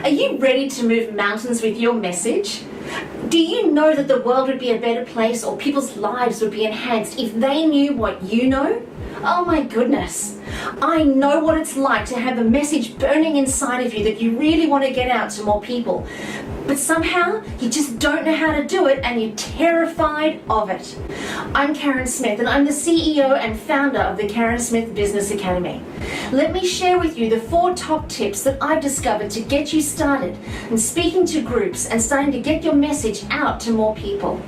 Are you ready to move mountains with your message? Do you know that the world would be a better place or people's lives would be enhanced if they knew what you know? Oh my goodness. I know what it's like to have a message burning inside of you that you really want to get out to more people. But somehow you just don't know how to do it and you're terrified of it. I'm Karen Smith and I'm the CEO and founder of the Karen Smith Business Academy. Let me share with you the 4 top tips that I've discovered to get you started in speaking to groups and starting to get your message out to more people.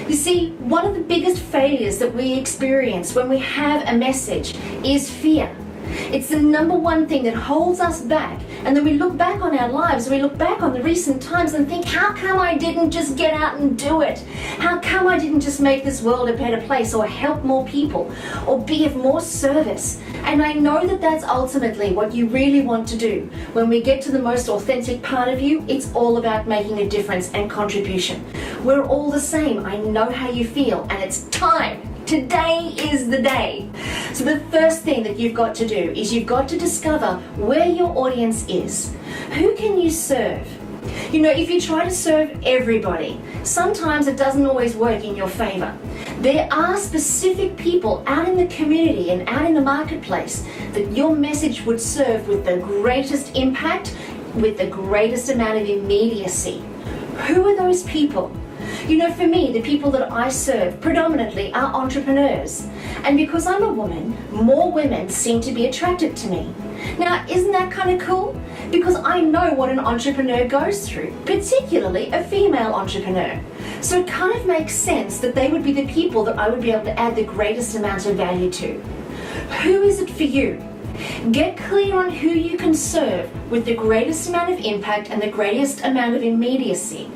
You see, one of the biggest failures that we experience when we have a message is fear. It's the number one thing that holds us back. And then we look back on our lives, we look back on the recent times and think, how come I didn't just get out and do it? How come I didn't just make this world a better place or help more people or be of more service? And I know that that's ultimately what you really want to do. When we get to the most authentic part of you, it's all about making a difference and contribution. We're all the same. I know how you feel and it's time. Today is the day. So the first thing that you've got to do is you've got to discover where your audience is. Who can you serve? You know, if you try to serve everybody, sometimes it doesn't always work in your favor. There are specific people out in the community and out in the marketplace that your message would serve with the greatest impact, with the greatest amount of immediacy. Who are those people? You know, for me, the people that I serve predominantly are entrepreneurs. And because I'm a woman, more women seem to be attracted to me. Now, isn't that kind of cool? Because I know what an entrepreneur goes through, particularly a female entrepreneur. So it kind of makes sense that they would be the people that I would be able to add the greatest amount of value to. Who is it for you? Get clear on who you can serve with the greatest amount of impact and the greatest amount of immediacy.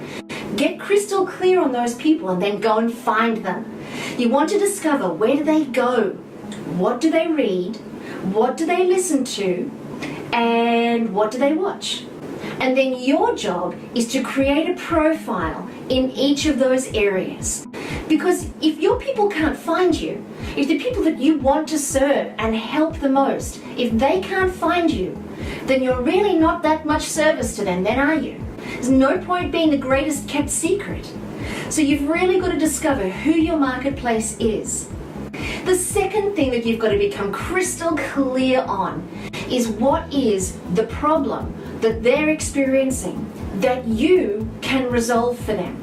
Get crystal clear on those people and then go and find them. You want to discover, where do they go? What do they read? What do they listen to? And what do they watch? And then your job is to create a profile in each of those areas. Because if your people can't find you, if the people that you want to serve and help the most, if they can't find you, then you're really not that much service to them, then are you? There's no point being the greatest kept secret. So you've really got to discover who your marketplace is. The second thing that you've got to become crystal clear on is what is the problem that they're experiencing that you can resolve for them.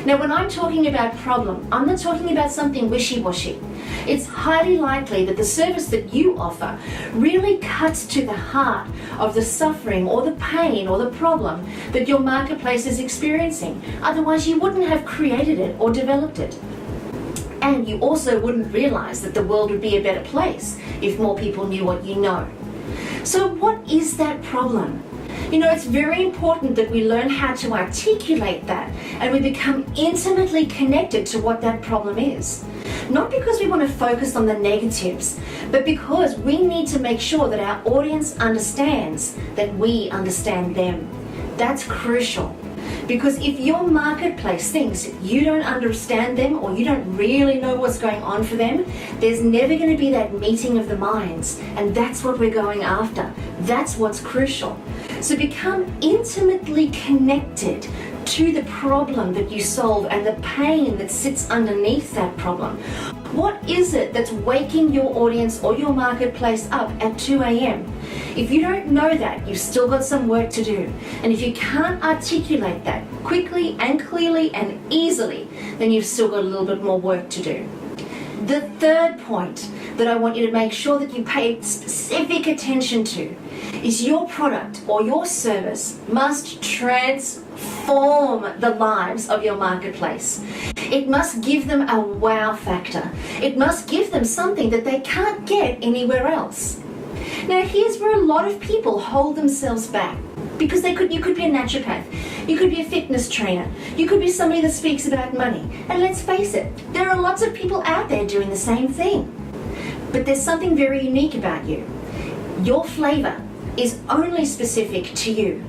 Now, when I'm talking about problem, I'm not talking about something wishy-washy. It's highly likely that the service that you offer really cuts to the heart of the suffering or the pain or the problem that your marketplace is experiencing. Otherwise, you wouldn't have created it or developed it. And you also wouldn't realize that the world would be a better place if more people knew what you know. So what is that problem? You know, it's very important that we learn how to articulate that and we become intimately connected to what that problem is. Not because we want to focus on the negatives, but because we need to make sure that our audience understands that we understand them. That's crucial. Because if your marketplace thinks you don't understand them or you don't really know what's going on for them, there's never going to be that meeting of the minds. And that's what we're going after. That's what's crucial. So become intimately connected to the problem that you solve and the pain that sits underneath that problem. What is it that's waking your audience or your marketplace up at 2 a.m.? If you don't know that, you've still got some work to do. And if you can't articulate that quickly and clearly and easily, then you've still got a little bit more work to do. The third point that I want you to make sure that you pay specific attention to is your product or your service must transform the lives of your marketplace. It must give them a wow factor. It must give them something that they can't get anywhere else. Now, here's where a lot of people hold themselves back. Because you could be a naturopath, you could be a fitness trainer, you could be somebody that speaks about money. And let's face it, there are lots of people out there doing the same thing. But there's something very unique about you. Your flavor is only specific to you.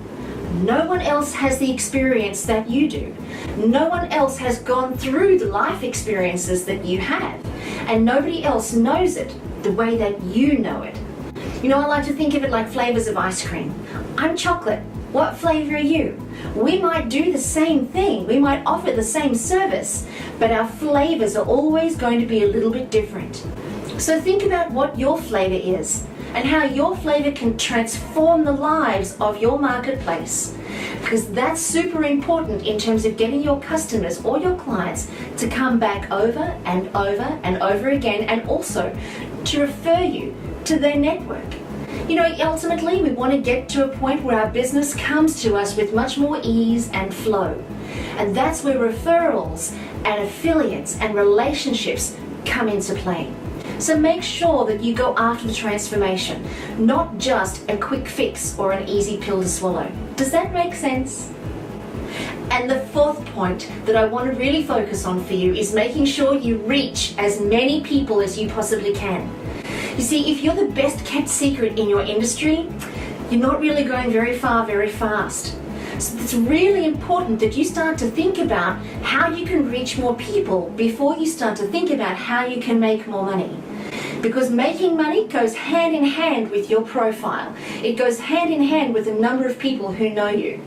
No one else has the experience that you do. No one else has gone through the life experiences that you have. And nobody else knows it the way that you know it. You know, I like to think of it like flavors of ice cream. I'm chocolate, What flavor are you? We might do the same thing, we might offer the same service, but our flavors are always going to be a little bit different. So think about what your flavor is and how your flavor can transform the lives of your marketplace, because that's super important in terms of getting your customers or your clients to come back over and over and over again, and also to refer you to their network. You know, ultimately we want to get to a point where our business comes to us with much more ease and flow. And that's where referrals and affiliates and relationships come into play. So make sure that you go after the transformation, not just a quick fix or an easy pill to swallow. Does that make sense? And the fourth point that I want to really focus on for you is making sure you reach as many people as you possibly can. You see, if you're the best kept secret in your industry, you're not really going very far very fast. So it's really important that you start to think about how you can reach more people before you start to think about how you can make more money. Because making money goes hand in hand with your profile. It goes hand in hand with the number of people who know you.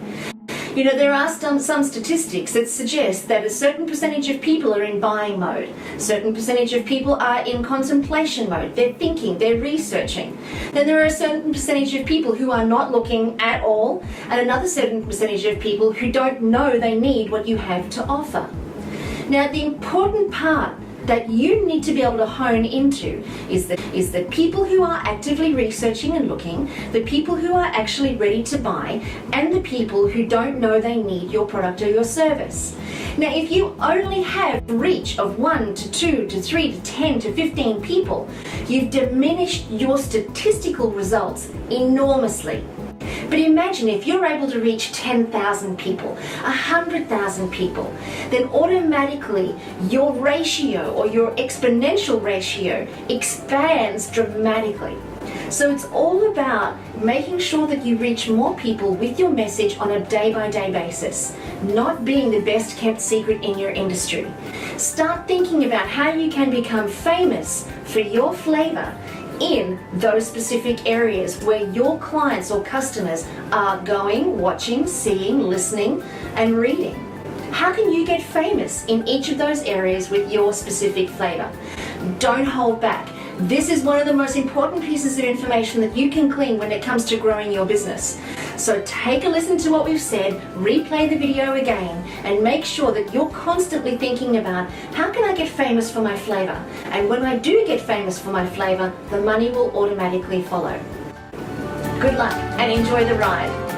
You know, there are some statistics that suggest that a certain percentage of people are in buying mode. A certain percentage of people are in contemplation mode. They're thinking, they're researching. Then there are a certain percentage of people who are not looking at all, and another certain percentage of people who don't know they need what you have to offer. Now, the important part that you need to be able to hone into is the people who are actively researching and looking, the people who are actually ready to buy, and the people who don't know they need your product or your service. Now, if you only have reach of 1 to 2 to 3 to 10 to 15 people, you've diminished your statistical results enormously. But imagine if you're able to reach 10,000 people, 100,000 people, then automatically your ratio or your exponential ratio expands dramatically. So it's all about making sure that you reach more people with your message on a day-by-day basis, not being the best kept secret in your industry. Start thinking about how you can become famous for your flavor in those specific areas where your clients or customers are going, watching, seeing, listening, and reading. How can you get famous in each of those areas with your specific flavor? Don't hold back. This is one of the most important pieces of information that you can glean when it comes to growing your business. So take a listen to what we've said, replay the video again, and make sure that you're constantly thinking about how can I get famous for my flavor? And when I do get famous for my flavor, the money will automatically follow. Good luck and enjoy the ride.